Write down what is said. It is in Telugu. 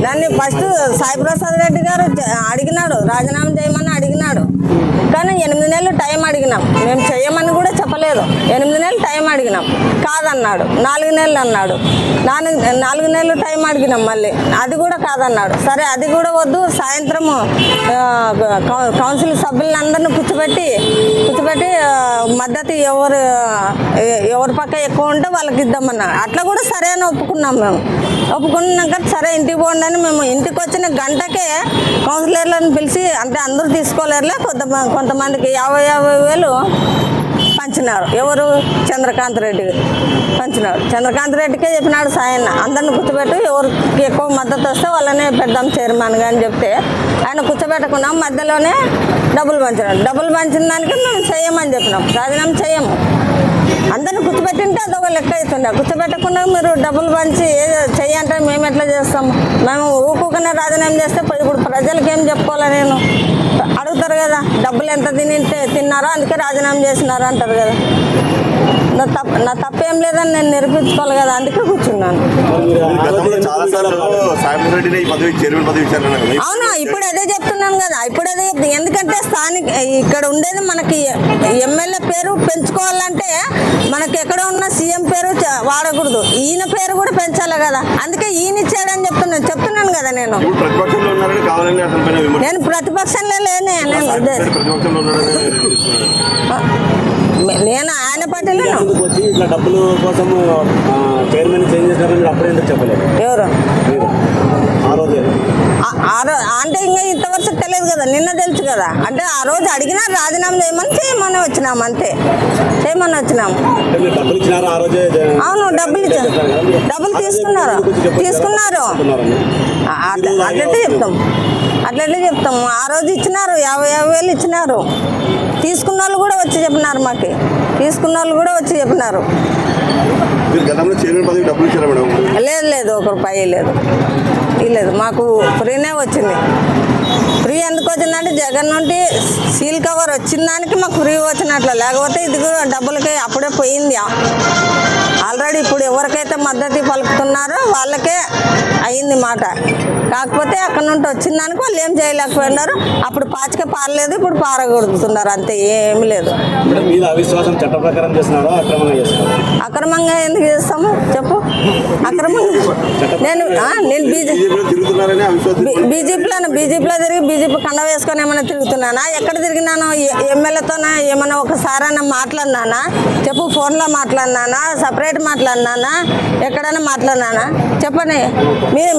దాన్ని ఫస్ట్ సాయిప్రసాద్ రెడ్డి గారు అడిగినాడు, రాజీనామా చేయమని అడిగినాడు. కానీ 8 నెలలు టైం అడిగినాం. మేము చేయమని కూడా చెప్పలేదు. 8 నెలలు టైం అడిగినాం, కాదన్నాడు. 4 నెలలు అన్నాడు. 4 నెలలు టైం అడిగినాం, మళ్ళీ అది కూడా కాదన్నాడు. సరే అది కూడా వద్దు, సాయంత్రం కౌన్సిల్ సభ్యులందరినీ కూర్చోబెట్టి మద్దతు ఎవరి పక్క ఎక్కువ ఉంటే వాళ్ళకి ఇద్దామన్నాడు. అట్లా కూడా సరే అని ఒప్పుకున్నాం. మేము ఒప్పుకున్నాక సరే ఇంటికి పోండి అని మేము ఇంటికి వచ్చిన గంటకే కౌన్సిలర్లను పిలిచి, అంటే అందరూ తీసుకోలేరులే, కొంతమందికి 50,000 వేలు పంచినారు. ఎవరు? చంద్రకాంత్ రెడ్డి పంచినాడు. చంద్రకాంత్ రెడ్డికే చెప్పినాడు సాయన్న, అందరిని కూర్చోబెట్టి ఎవరికి ఎక్కువ మద్దతు వస్తే వాళ్ళనే పెడదాం చైర్మన్గా అని చెప్తే ఆయన కూర్చోబెట్టకున్నాం. మధ్యలోనే డబ్బులు పంచినాడు. డబ్బులు పంచిన దానికి మేము చేయమని చెప్పినాం, రాజీనామా చేయము. అందరిని కూర్చోబెట్టింటే అదొక లెక్క అవుతుండే. కూర్చోబెట్టకుండా మీరు డబ్బులు పంచి చెయ్యంటే మేము ఎట్లా చేస్తాము? మేము ఊరుకోకనే రాజీనామా చేస్తే ఇప్పుడు ప్రజలకు ఏం చెప్పుకోవాలా? నేను అడుగుతారు కదా, డబ్బులు ఎంత తిన్నారో అందుకే రాజీనామా చేసినారు అంటారు కదా. నా తప్పేం లేదని నేను నిరూపించుకోవాలి కదా, అందుకే కూర్చున్నాను. అవును, ఇప్పుడు అదే చెప్తున్నాను కదా, ఇప్పుడు అదే చెప్తాను. ఎందుకంటే ఇక్కడ ఉండేది మనకి ఎమ్మెల్యే పేరు పెంచుకోవాలంటే మనకి ఎక్కడ ఉన్న సీఎం పేరు వాడకూడదు, ఈయన పేరు కూడా పెంచాలి కదా. అందుకే ఈయన ఇచ్చాడని చెప్తున్నాను కదా. నేను ప్రతిపక్షంలో లేనే, నేను ఆయన పార్టీలో. ఎవరు అంటే ఇంకా ఇంతవరకు తెలియదు కదా, నిన్న తెలుసు కదా. అంటే ఆ రోజు అడిగినా రాజీనామా చేయమని వచ్చినాము, అంతే. చేయమని వచ్చినాము. అవును, డబ్బులు తీసుకున్నారు. అట్లయితే చెప్తాము. ఆ రోజు ఇచ్చినారు, 50,000 వేలు ఇచ్చినారు. తీసుకున్న వాళ్ళు కూడా వచ్చి చెప్పినారు, మాకు తీసుకున్న వాళ్ళు కూడా వచ్చి చెప్పినారు. లేదు, 1 రూపాయి లేదు. మాకు ఫ్రీనే వచ్చింది. ఫ్రీ ఎందుకు వచ్చిందంటే జగన్ నుండి సీల్ కవర్ వచ్చిన దానికి మాకు ఫ్రీ వచ్చినట్లు. లేకపోతే ఇది కూడా డబ్బులకి అప్పుడే పోయింది ఆల్రెడీ. ఇప్పుడు ఎవరికైతే మద్దతు పలుకుతున్నారో వాళ్ళకే అయింది మాట. కాకపోతే అక్కడ నుండి వచ్చిన దానికి వాళ్ళు ఏం చేయలేకపోయినారు. అప్పుడు పాచిక పారలేదు, ఇప్పుడు పారగొడుతున్నారు, అంతే, ఏమి లేదు. అక్రమంగా ఎందుకు చేస్తాము చెప్పు? అక్రమంగా నేను బీజేపీలో తిరిగి బీజేపీ కండ వేసుకొని ఏమైనా తిరుగుతున్నానా? ఎక్కడ తిరిగినాను? ఎమ్మెల్యేతోనా ఏమైనా ఒకసారైనా మాట్లాడినానా చెప్పు? ఫోన్లో మాట్లాడినానా? సపరేట్ మాట్లాడినానా? ఎక్కడైనా మాట్లాడినానా? చెప్పండి.